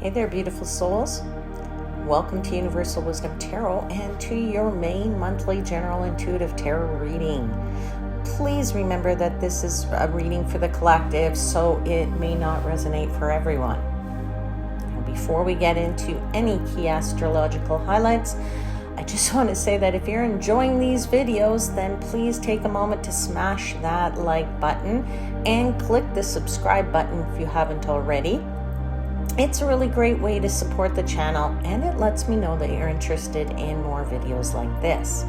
Hey there, beautiful souls. Welcome to Universal Wisdom Tarot and to your main monthly general intuitive tarot reading. Please remember that this is a reading for the collective, so it may not resonate for everyone. And before we get into any key astrological highlights, I just want to say that if you're enjoying these videos, then please take a moment to smash that like button and click the subscribe button if you haven't already. It's a really great way to support the channel, and it lets me know that you're interested in more videos like this.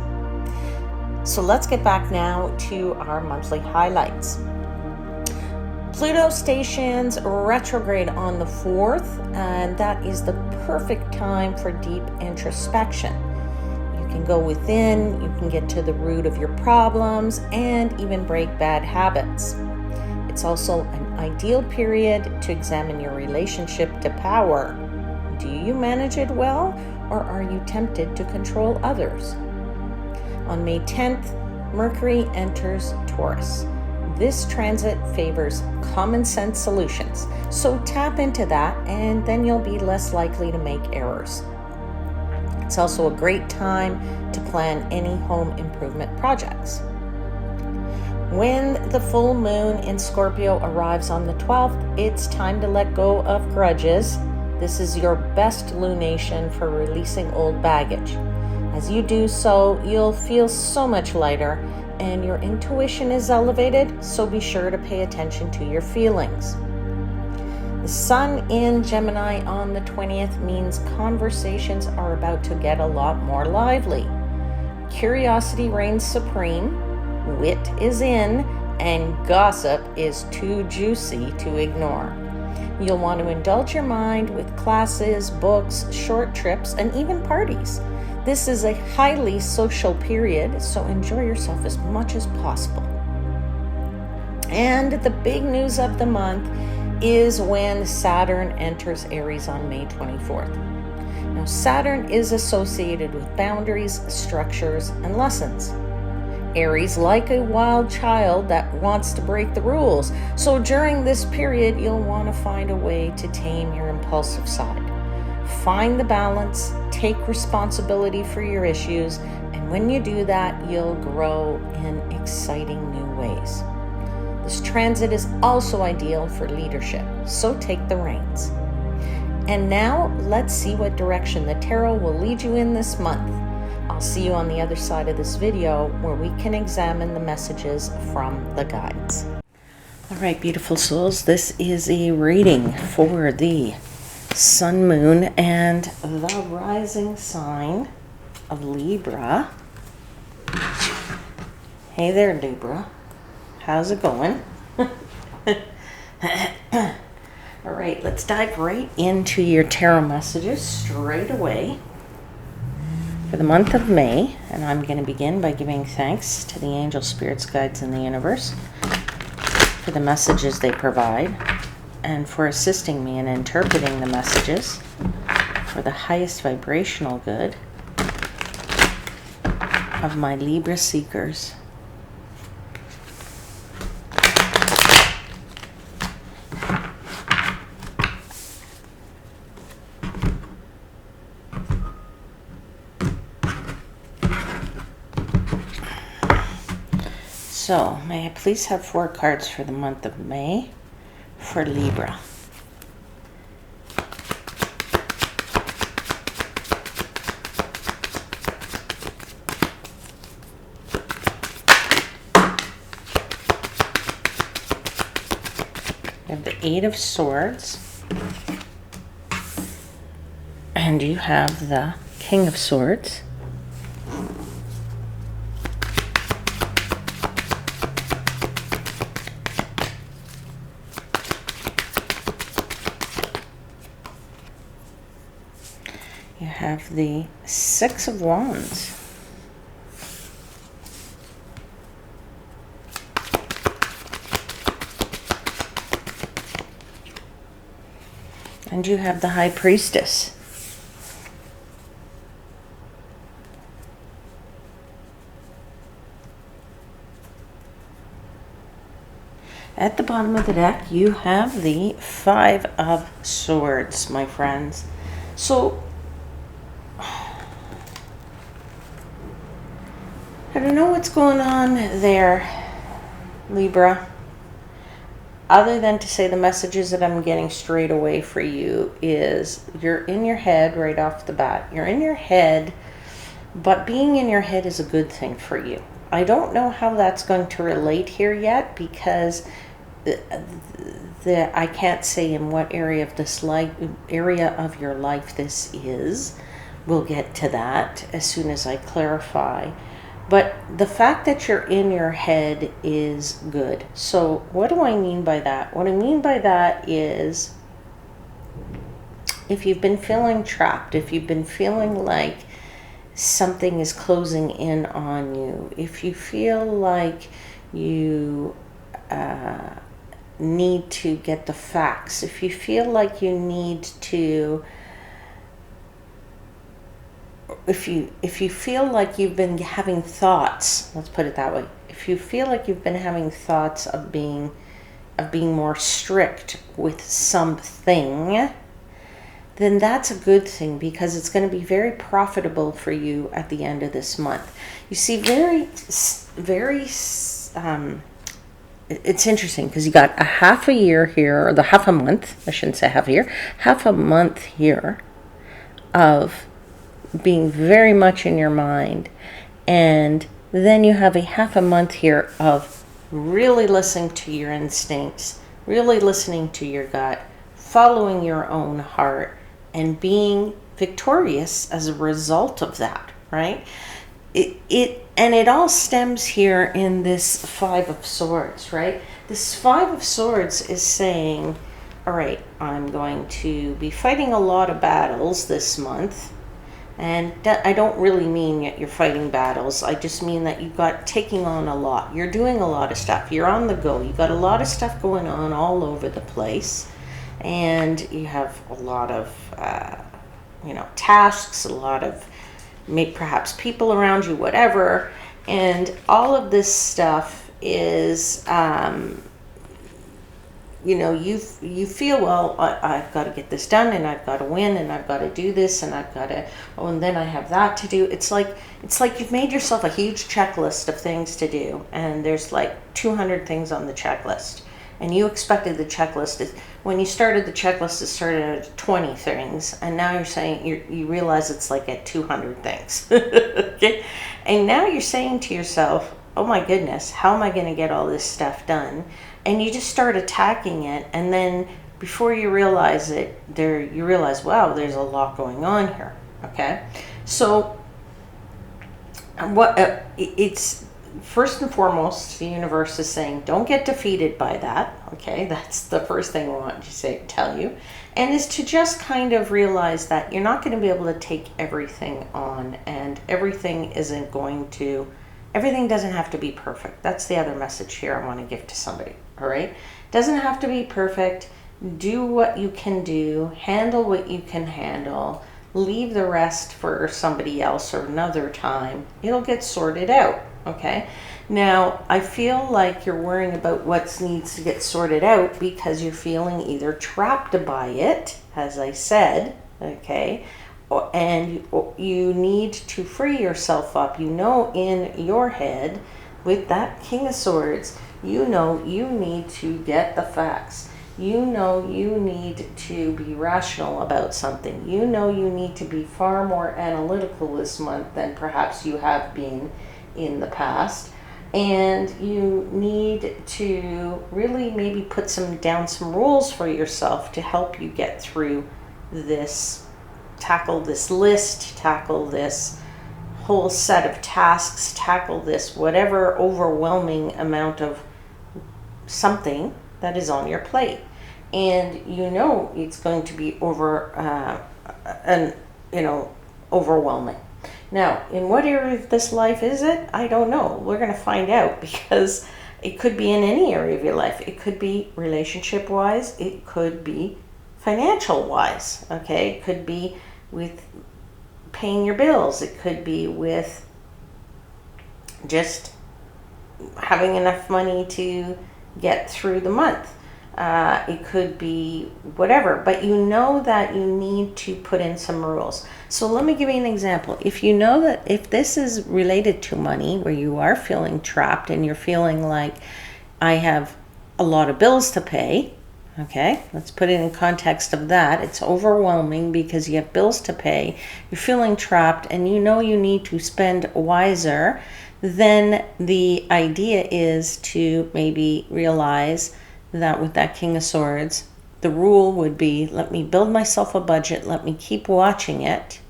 So let's get back now to our monthly highlights. Pluto stations retrograde on the 4th, and that is the perfect time for deep introspection. You can go within, you can get to the root of your problems, and even break bad habits. It's also an ideal period to examine your relationship to power. Do you manage it well, or are you tempted to control others? On May 10th, Mercury enters Taurus. This transit favors common sense solutions, so tap into that and then you'll be less likely to make errors. It's also a great time to plan any home improvement projects. When the full moon in Scorpio arrives on the 12th, it's time to let go of grudges. This is your best lunation for releasing old baggage. As you do so, you'll feel so much lighter and your intuition is elevated, so be sure to pay attention to your feelings. The sun in Gemini on the 20th means conversations are about to get a lot more lively. Curiosity reigns supreme. Wit is in, and gossip is too juicy to ignore. You'll want to indulge your mind with classes, books, short trips, and even parties. This is a highly social period, so enjoy yourself as much as possible. And the big news of the month is when Saturn enters Aries on May 24th. Now, Saturn is associated with boundaries, structures, and lessons. Aries, like a wild child that wants to break the rules. So during this period, you'll want to find a way to tame your impulsive side. Find the balance, take responsibility for your issues, and when you do that, you'll grow in exciting new ways. This transit is also ideal for leadership, so take the reins. And now, let's see what direction the tarot will lead you in this month. I'll see you on the other side of this video where we can examine the messages from the guides. All right, beautiful souls, this is a reading for the sun, moon, and the rising sign of Libra. Hey there, Libra. How's it going? All right, let's dive right into your tarot messages straight away. For the month of May, and I'm going to begin by giving thanks to the angel spirits, guides, in the universe for the messages they provide and for assisting me in interpreting the messages for the highest vibrational good of my Libra seekers. So, may I please have 4 cards for the month of May for Libra? You have the 8 of Swords, and you have the King of Swords. You have the 6 of Wands. And you have the High Priestess. At the bottom of the deck, you have the Five of Swords, my friends. So, I don't know what's going on there, Libra, other than to say the messages that I'm getting straight away for you is you're in your head right off the bat. You're in your head, but being in your head is a good thing for you. I don't know how that's going to relate here yet because I can't say in what area of this area of your life this is. We'll get to that as soon as I clarify. But the fact that you're in your head is good. So what do I mean by that? What I mean by that is if you've been feeling trapped, if you've been feeling like something is closing in on you, if you feel like you need to get the facts, if you feel like you need to, if you feel like you've been having thoughts, let's put it that way, if you feel like you've been having thoughts of being more strict with something, then that's a good thing because it's going to be very profitable for you at the end of this month. You see, it's interesting because you got a half a year here, or the half a month, I shouldn't say half a year, half a month here of being very much in your mind. And then you have a half a month here of really listening to your instincts, really listening to your gut, following your own heart, and being victorious as a result of that, right? It all stems here in this Five of Swords, right? This Five of Swords is saying, all right, I'm going to be fighting a lot of battles this month. And I don't really mean that you're fighting battles. I just mean that you've got taking on a lot. You're doing a lot of stuff. You're on the go. You've got a lot of stuff going on all over the place. And you have a lot of, tasks, a lot of perhaps people around you, whatever. And all of this stuff is, you feel, well, I've got to get this done, and I've got to win, and I've got to do this, and I've got to, and then I have that to do. It's like you've made yourself a huge checklist of things to do, and there's like 200 things on the checklist. And you expected the checklist, when you started the checklist, it started at 20 things, and now you're saying, you realize it's like at 200 things. Okay? And now you're saying to yourself, oh my goodness, how am I going to get all this stuff done? And you just start attacking it, and then before you realize it, you realize, wow, there's a lot going on here. Okay? So it's first and foremost, the universe is saying, don't get defeated by that. Okay, that's the first thing I want to tell you, and is to just kind of realize that you're not going to be able to take everything on, and everything doesn't have to be perfect. That's the other message here I want to give to somebody. All right, doesn't have to be perfect. Do what you can do, handle what you can handle, leave the rest for somebody else or another time. It'll get sorted out. Okay, now I feel like you're worrying about what needs to get sorted out because you're feeling either trapped by it, as I said, okay, and you need to free yourself up. You know, in your head, with that King of Swords, you know you need to get the facts. You know you need to be rational about something. You know you need to be far more analytical this month than perhaps you have been in the past, and you need to really maybe put some rules for yourself to help you get through this, tackle this list, tackle this whole set of tasks, tackle this whatever overwhelming amount of something that is on your plate. And you know it's going to be overwhelming. Now, in what area of this life is it? I don't know. We're going to find out, because it could be in any area of your life. It could be relationship-wise. It could be financial-wise. Okay? It could be with paying your bills. It could be with just having enough money to get through the month. It could be whatever, but you know that you need to put in some rules. So let me give you an example. If you know that if this is related to money, where you are feeling trapped and you're feeling like, I have a lot of bills to pay, okay, let's put it in context of that. It's overwhelming because you have bills to pay, you're feeling trapped, and you know you need to spend wiser. Then the idea is to maybe realize that with that King of Swords, the rule would be, let me build myself a budget, let me keep watching it.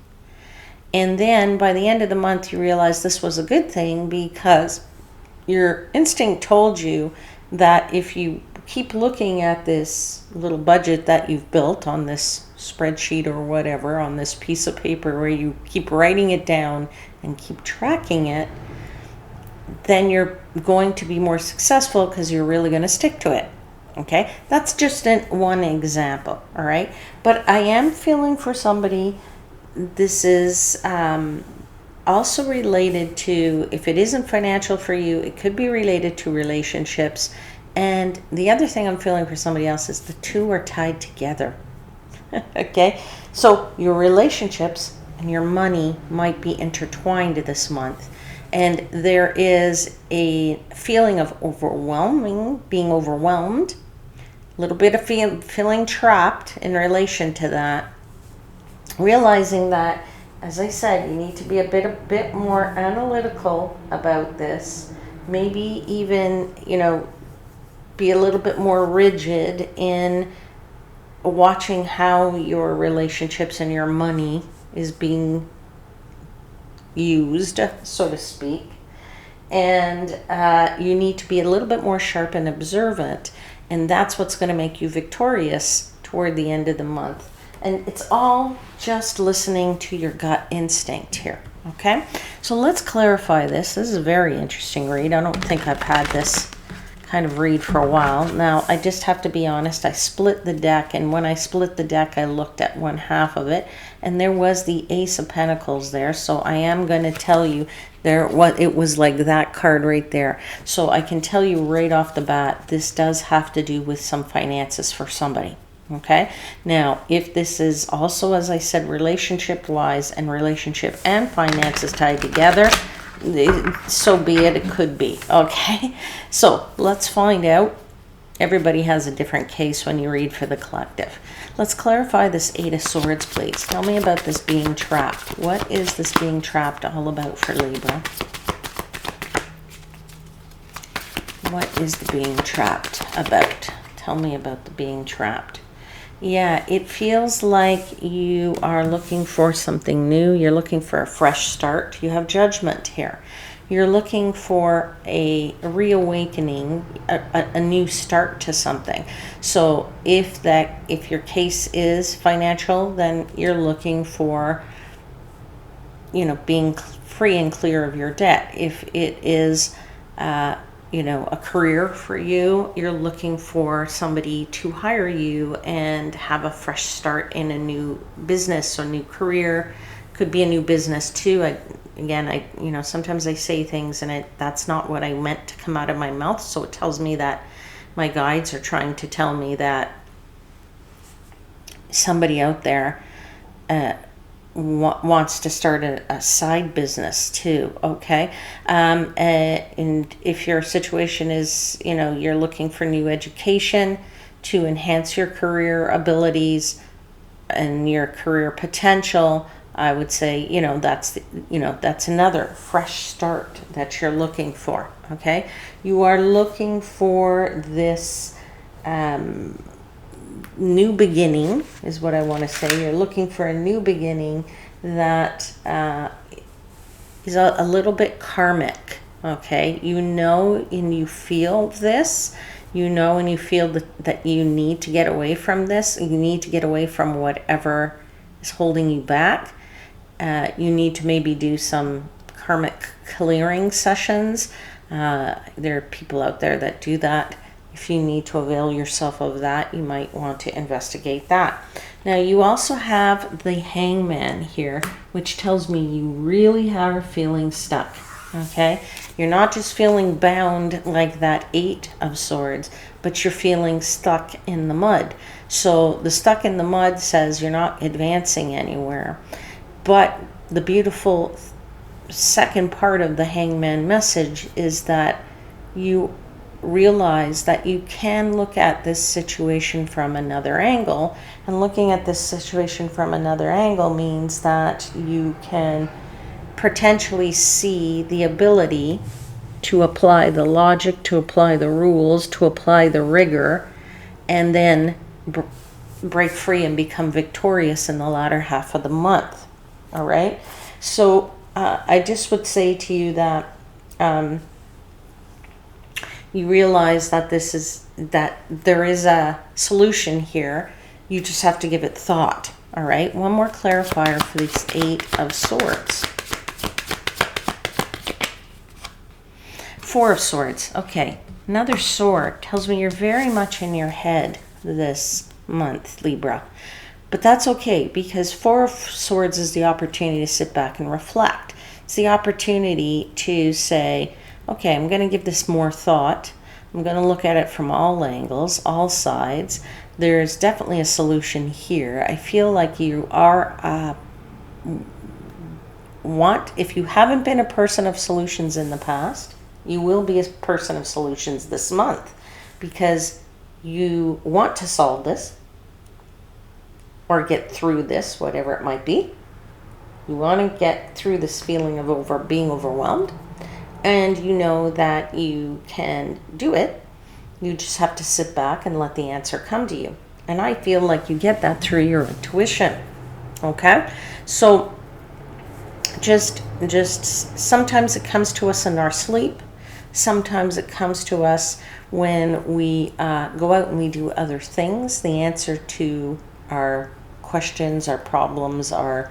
And then by the end of the month, you realize this was a good thing because your instinct told you that if you keep looking at this little budget that you've built on this spreadsheet or whatever, on this piece of paper where you keep writing it down and keep tracking it, then you're going to be more successful because you're really going to stick to it. Okay, that's just one example, all right? But I am feeling for somebody, this is also related to, if it isn't financial for you, it could be related to relationships. And the other thing I'm feeling for somebody else is the two are tied together. Okay, so your relationships and your money might be intertwined this month. And there is a feeling of being overwhelmed, a little bit of feeling trapped in relation to that. Realizing that, as I said, you need to be a bit more analytical about this. Maybe even, be a little bit more rigid in watching how your relationships and your money is being used, so to speak. And you need to be a little bit more sharp and observant. And that's what's going to make you victorious toward the end of the month. And it's all just listening to your gut instinct here. Okay, so let's clarify this. This is a very interesting read. I don't think I've had this kind of read for a while. Now, I just have to be honest. I split the deck, and when I split the deck, I looked at one half of it, and there was the Ace of Pentacles there. So I am going to tell you it was like that card right there. So I can tell you right off the bat, this does have to do with some finances for somebody. Okay, now if this is also, as I said, relationship wise and relationship and finances tied together, so be it. It could be. Okay, so let's find out. Everybody has a different case when you read for the collective. Let's clarify this Eight of Swords, please. Tell me about this being trapped. What is this being trapped all about for Libra? What is the being trapped about? Tell me about the being trapped. Yeah, it feels like you are looking for something new. You're looking for a fresh start. You have Judgment here. You're looking for a reawakening, a new start to something. So if your case is financial, then you're looking for, being free and clear of your debt. If it is, a career for you, you're looking for somebody to hire you and have a fresh start in a new business or new career. Could be a new business too. Sometimes I say things and that's not what I meant to come out of my mouth. So it tells me that my guides are trying to tell me that somebody out there wants to start a side business too. Okay, and if your situation is, you're looking for new education to enhance your career abilities and your career potential, I would say, that's another fresh start that you're looking for. Okay, you are looking for this new beginning is what I want to say. You're looking for a new beginning that is a little bit karmic. Okay, and you feel this. And you feel that you need to get away from this. You need to get away from whatever is holding you back. You need to maybe do some karmic clearing sessions. There are people out there that do that. If you need to avail yourself of that, you might want to investigate that. Now, you also have the Hangman here, which tells me you really are feeling stuck. Okay, you're not just feeling bound like that 8 of Swords, but you're feeling stuck in the mud. So the stuck in the mud says you're not advancing anywhere. But the beautiful second part of the Hangman message is that you realize that you can look at this situation from another angle. And looking at this situation from another angle means that you can potentially see the ability to apply the logic, to apply the rules, to apply the rigor, and then break free and become victorious in the latter half of the month. All right. So I just would say to you that you realize that there is a solution here. You just have to give it thought. All right. One more clarifier for this 8 of Swords. 4 of Swords. Okay, another sword tells me you're very much in your head this month, Libra. But that's okay, because 4 of Swords is the opportunity to sit back and reflect. It's the opportunity to say, okay, I'm going to give this more thought. I'm going to look at it from all angles, all sides. There's definitely a solution here. I feel like you are if you haven't been a person of solutions in the past, you will be a person of solutions this month, because you want to solve this or get through this, whatever it might be. You want to get through this feeling of being overwhelmed, and you know that you can do it. You just have to sit back and let the answer come to you. And I feel like you get that through your intuition. Okay? So just sometimes it comes to us in our sleep. Sometimes it comes to us when we go out and we do other things. The answer to our questions, our problems, our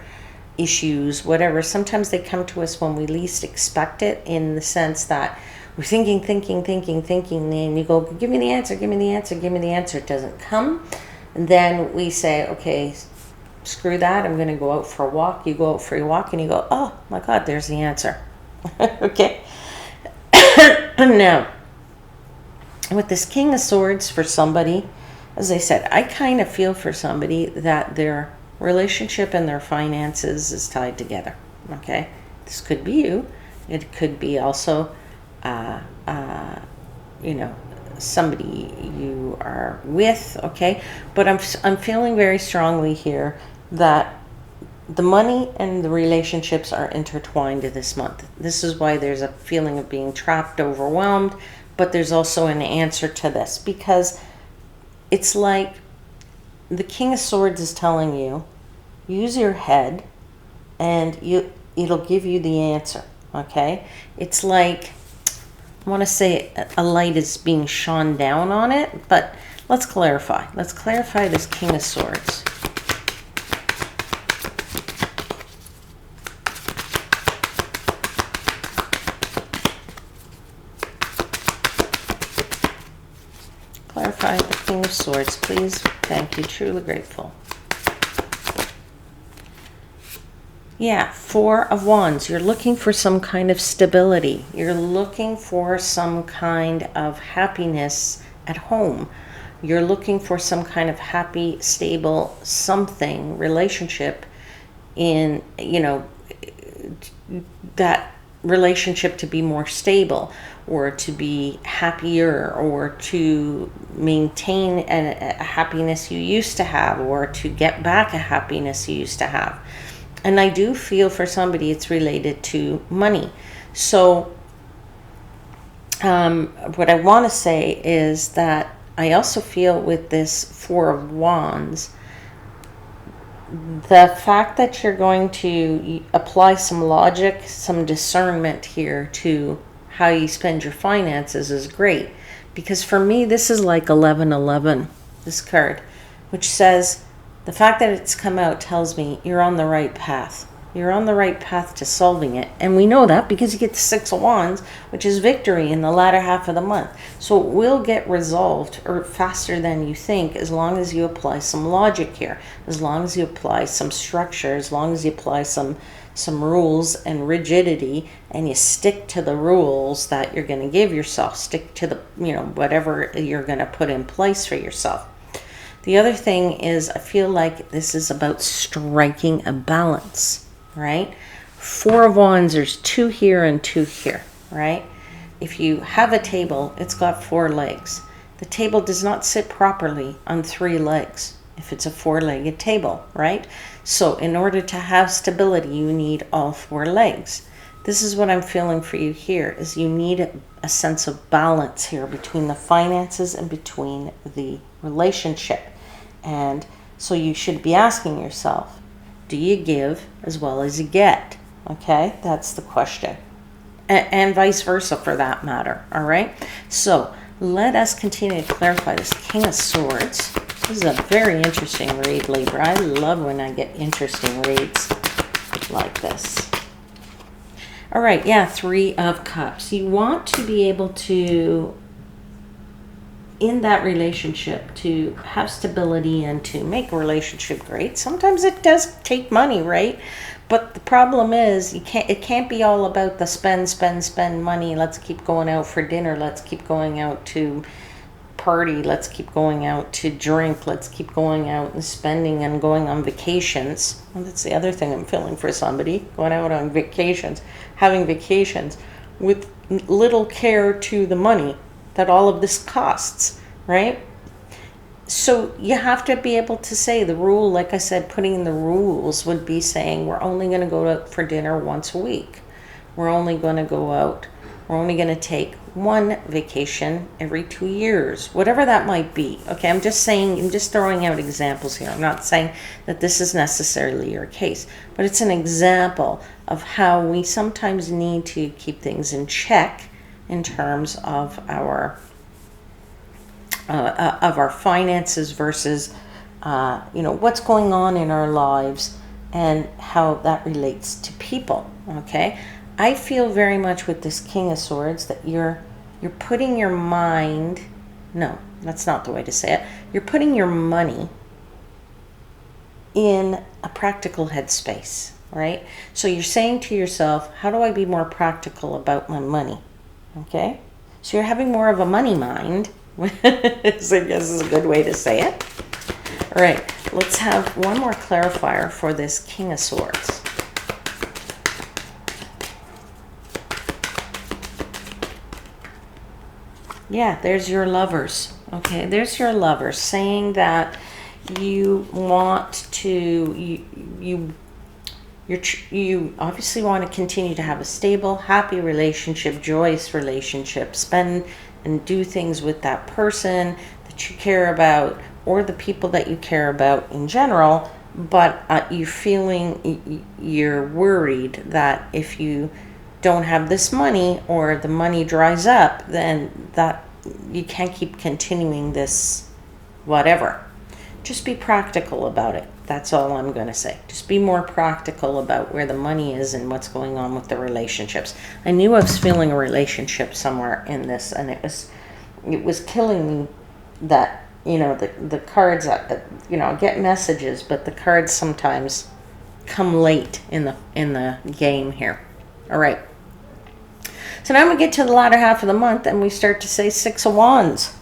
issues, whatever. Sometimes they come to us when we least expect it, in the sense that we're thinking, and you go, give me the answer, give me the answer, give me the answer. It doesn't come. And then we say, okay, screw that. I'm going to go out for a walk. You go out for your walk and you go, oh my God, there's the answer. Okay. Now, with this King of Swords for somebody, as I said, I kind of feel for somebody that their relationship and their finances is tied together. Okay, this could be you. It could be also, somebody you are with. Okay, but I'm feeling very strongly here that the money and the relationships are intertwined this month. This is why there's a feeling of being trapped, overwhelmed, but there's also an answer to this, because it's like the King of Swords is telling you, use your head and it'll give you the answer. Okay? It's like, I want to say a light is being shone down on it, but let's clarify. Let's clarify this King of Swords. Clarify the King of Swords, please. Thank you. Truly grateful. Yeah, 4 of Wands. You're looking for some kind of stability. You're looking for some kind of happiness at home. You're looking for some kind of happy, stable something, relationship in, that relationship to be more stable, or to be happier, or to maintain a happiness you used to have, or to get back a happiness you used to have. And I do feel for somebody it's related to money. So what I want to say is that I also feel with this 4 of Wands, the fact that you're going to apply some logic, some discernment here to how you spend your finances is great. Because for me, this is like 1111, this card, which says, the fact that it's come out tells me you're on the right path. You're on the right path to solving it. And we know that because you get the 6 of Wands, which is victory in the latter half of the month. So it will get resolved, or faster than you think, as long as you apply some logic here, as long as you apply some structure, as long as you apply some some rules and rigidity, and you stick to the rules that you're going to give yourself. Stick to the, whatever you're going to put in place for yourself. The other thing is, I feel like this is about striking a balance, right? Four of Wands, there's 2 here and 2 here, right? If you have a table, it's got 4 legs. The table does not sit properly on 3 legs if it's a 4-legged table, right? So in order to have stability, you need all 4 legs. This is what I'm feeling for you here, is you need a sense of balance here between the finances and between the relationship. And so you should be asking yourself, do you give as well as you get? Okay, that's the question. And vice versa for that matter, all right? So let us continue to clarify this King of Swords. This is a very interesting read, Libra. I love when I get interesting reads like this. All right, yeah, 3 of Cups. You want to be able to, in that relationship, to have stability and to make a relationship great. Sometimes it does take money, right? But the problem is, it can't be all about the spend money. Let's keep going out for dinner. Let's keep going out to party. Let's keep going out to drink. Let's keep going out and spending and going on vacations. Well, that's the other thing I'm feeling for somebody, going out on vacations, having vacations with little care to the money that all of this costs, right? So you have to be able to say the rule, like I said, putting in the rules would be saying we're only going to go out for dinner once a week. We're only going to go out. We're only going to take 1 vacation every 2 years, whatever that might be. Okay, I'm just throwing out examples here. I'm not saying that this is necessarily your case, but it's an example of how we sometimes need to keep things in check in terms of our finances versus what's going on in our lives and how that relates to people. Okay, I feel very much with this King of Swords that you're putting your mind, no, that's not the way to say it, you're putting your money in a practical headspace, right? So you're saying to yourself, how do I be more practical about my money? Okay, so you're having more of a money mind. So I guess is a good way to say it. All right, let's have one more clarifier for this King of Swords. Yeah, there's your Lovers. Okay, there's your Lovers saying that you want to, you obviously want to continue to have a stable, happy relationship, joyous relationship, spend and do things with that person that you care about or the people that you care about in general, but you're worried that if you don't have this money or the money dries up, then that you can't keep continuing this whatever. Just be practical about it. That's all I'm going to say. Just be more practical about where the money is and what's going on with the relationships. I knew I was feeling a relationship somewhere in this, and it was killing me that, the cards, I get messages, but the cards sometimes come late in the game here. All right. So now we get to the latter half of the month and we start to say 6 of Wands.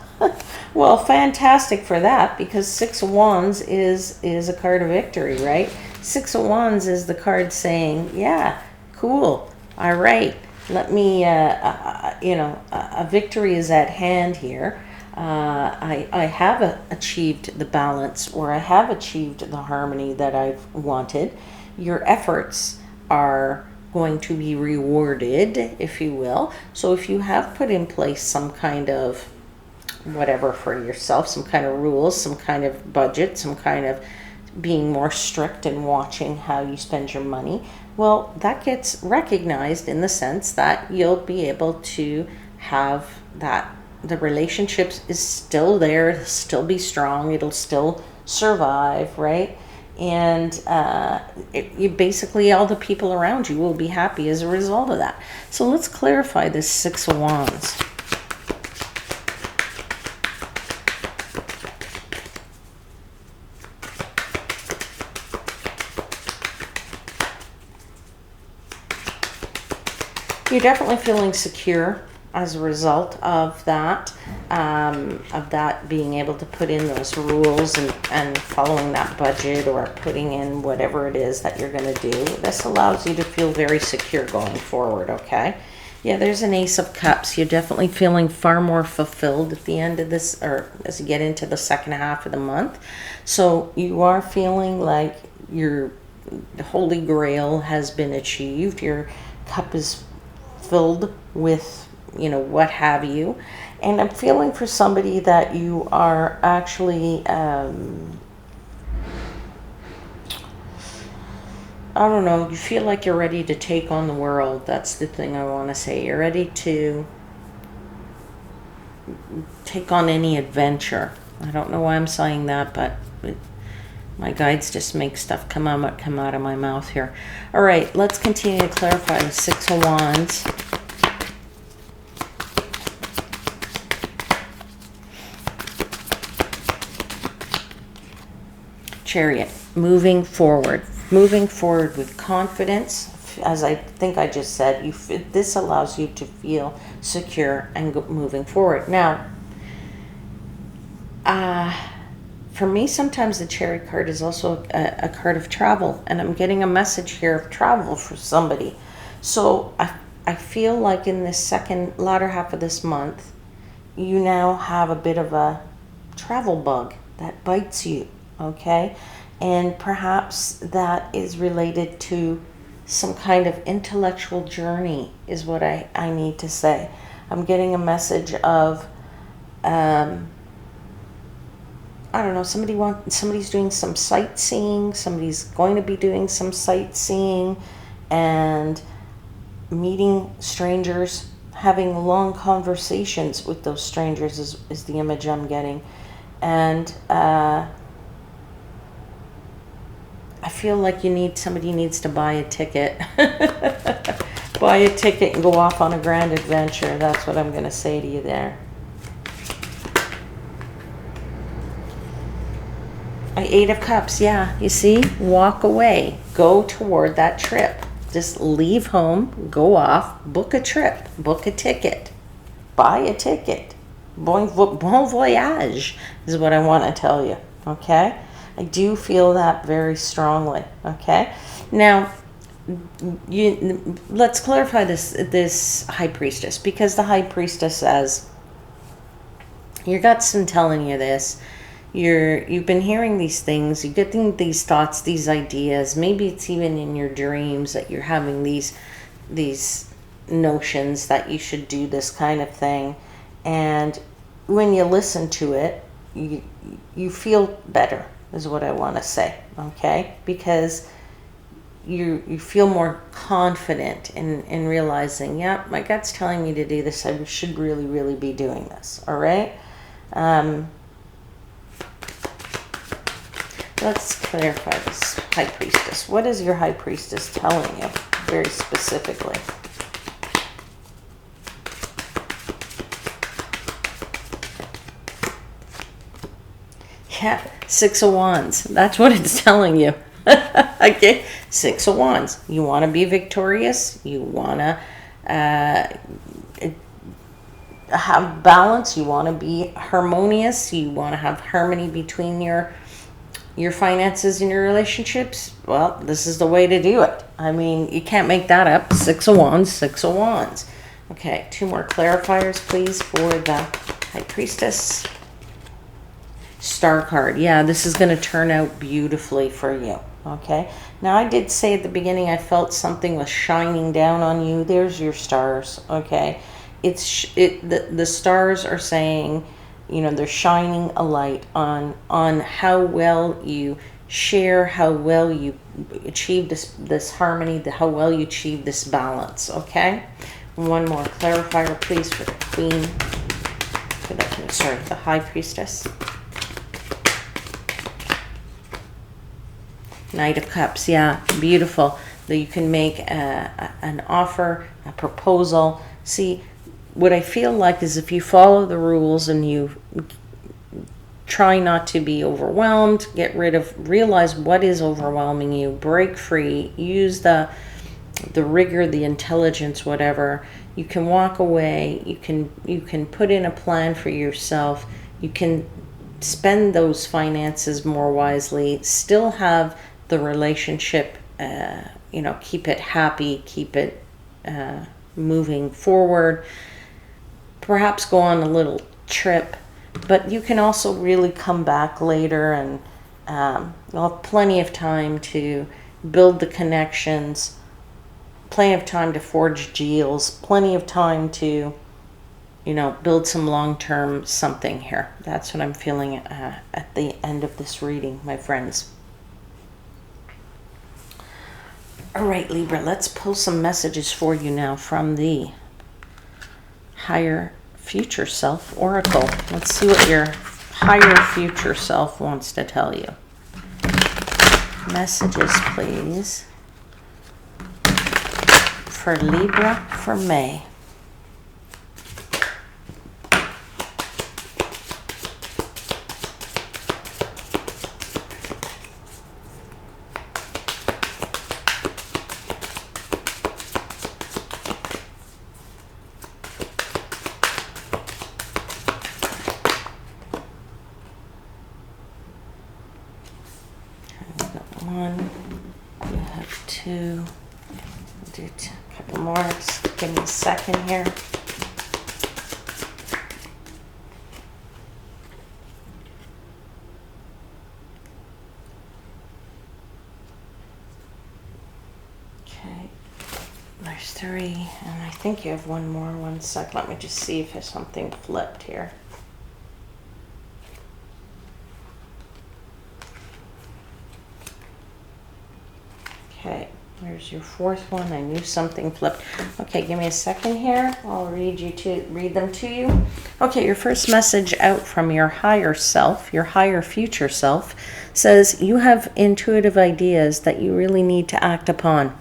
Well, fantastic for that, because 6 of Wands is a card of victory, right? 6 of Wands is the card saying, yeah, cool, all right, let me, a victory is at hand here. I have achieved the balance, or I have achieved the harmony that I've wanted. Your efforts are going to be rewarded, if you will. So if you have put in place some kind of whatever for yourself, some kind of rules, some kind of budget, some kind of being more strict and watching how you spend your money, well, that gets recognized in the sense that you'll be able to have that, the relationships is still there, it'll still be strong, it'll still survive, right? And you basically, all the people around you will be happy as a result of that. So let's clarify this 6 of Wands. You're definitely feeling secure as a result of that being able to put in those rules and following that budget, or putting in whatever it is that you're going to do. This allows you to feel very secure going forward, okay? Yeah, there's an Ace of Cups. You're definitely feeling far more fulfilled at the end of this, or as you get into the second half of the month. So you are feeling like your Holy Grail has been achieved. Your cup is filled with, you know, what have you. And I'm feeling for somebody that you are actually, I don't know, you feel like you're ready to take on the world. That's the thing I want to say. You're ready to take on any adventure. I don't know why I'm saying that, but my guides just make stuff come out of my mouth here. All right, let's continue to clarify the Six of Wands. Chariot, moving forward with confidence. As I think I just said, this allows you to feel secure and moving forward. Now, for me, sometimes the Chariot card is also a card of travel, and I'm getting a message here of travel for somebody. So I feel like in this latter half of this month, you now have a bit of a travel bug that bites you, okay? And perhaps that is related to some kind of intellectual journey, is what I need to say. I'm getting a message of, I don't know, somebody's doing some sightseeing, somebody's going to be doing some sightseeing and meeting strangers, having long conversations with those strangers is the image I'm getting. And I feel like somebody needs to buy a ticket. Buy a ticket and go off on a grand adventure. That's what I'm going to say to you there. Eight of Cups, yeah. You see? Walk away. Go toward that trip. Just leave home, go off, book a trip, book a ticket, buy a ticket. Bon voyage is what I want to tell you, okay? I do feel that very strongly, okay? Now, let's clarify this High Priestess, because the High Priestess says, your gut's been telling you this. You've been hearing these things, you're getting these thoughts, these ideas. Maybe it's even in your dreams that you're having these notions that you should do this kind of thing. And when you listen to it, you feel better, is what I want to say, okay? Because you feel more confident in realizing, yeah, my gut's telling me to do this. I should really, really be doing this, all right? Let's clarify this High Priestess. What is your High Priestess telling you very specifically? Yeah, Six of Wands. That's what it's telling you. Okay, Six of Wands. You want to be victorious. You want to have balance. You want to be harmonious. You want to have harmony between your finances and your relationships. Well, this is the way to do it. I mean, you can't make that up. Six of Wands, Six of Wands. Okay, two more clarifiers, please, for the High Priestess. Star card. Yeah, this is going to turn out beautifully for you. Okay. Now, I did say at the beginning I felt something was shining down on you. There's your stars. Okay. The stars are saying, you know, they're shining a light on how well you share, how well you achieve this harmony, how well you achieve this balance, okay? One more clarifier, please, for the Queen, the High Priestess. Knight of Cups, yeah, beautiful. That you can make an offer, a proposal. See, what I feel like is if you follow the rules and you try not to be overwhelmed, realize what is overwhelming you, break free, use the the rigor, the intelligence, whatever. You can walk away. You can put in a plan for yourself. You can spend those finances more wisely. Still have the relationship. Keep it happy. Keep it moving forward. Perhaps go on a little trip, but you can also really come back later and you'll have plenty of time to build the connections, plenty of time to forge deals, plenty of time to, build some long-term something here. That's what I'm feeling at the end of this reading, my friends. All right, Libra, let's pull some messages for you now from the Higher Future Self Oracle. Let's see what your higher future self wants to tell you. Messages, please, for Libra for May. One, you have two, do a couple more. Just give me a second here. Okay, there's three, and I think you have one more. 1 sec, let me just see if there's something flipped here. Okay, there's your fourth one. I knew something flipped. Okay, give me a second here. I'll read them to you. Okay, your first message out from your higher self, your higher future self, says you have intuitive ideas that you really need to act upon.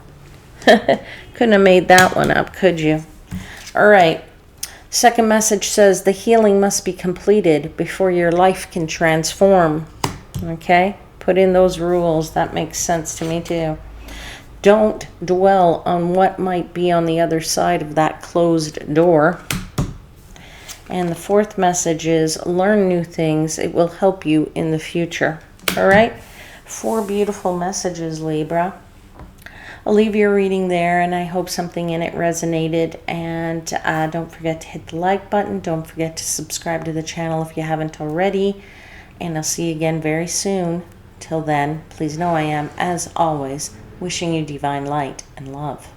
Couldn't have made that one up, could you? All right. Second message says the healing must be completed before your life can transform. Okay? Put in those rules. That makes sense to me too. Don't dwell on what might be on the other side of that closed door. And the fourth message is learn new things. It will help you in the future. All right? 4 beautiful messages, Libra. I'll leave your reading there, and I hope something in it resonated. And don't forget to hit the like button. Don't forget to subscribe to the channel if you haven't already. And I'll see you again very soon. Till then, please know I am, as always, wishing you divine light and love.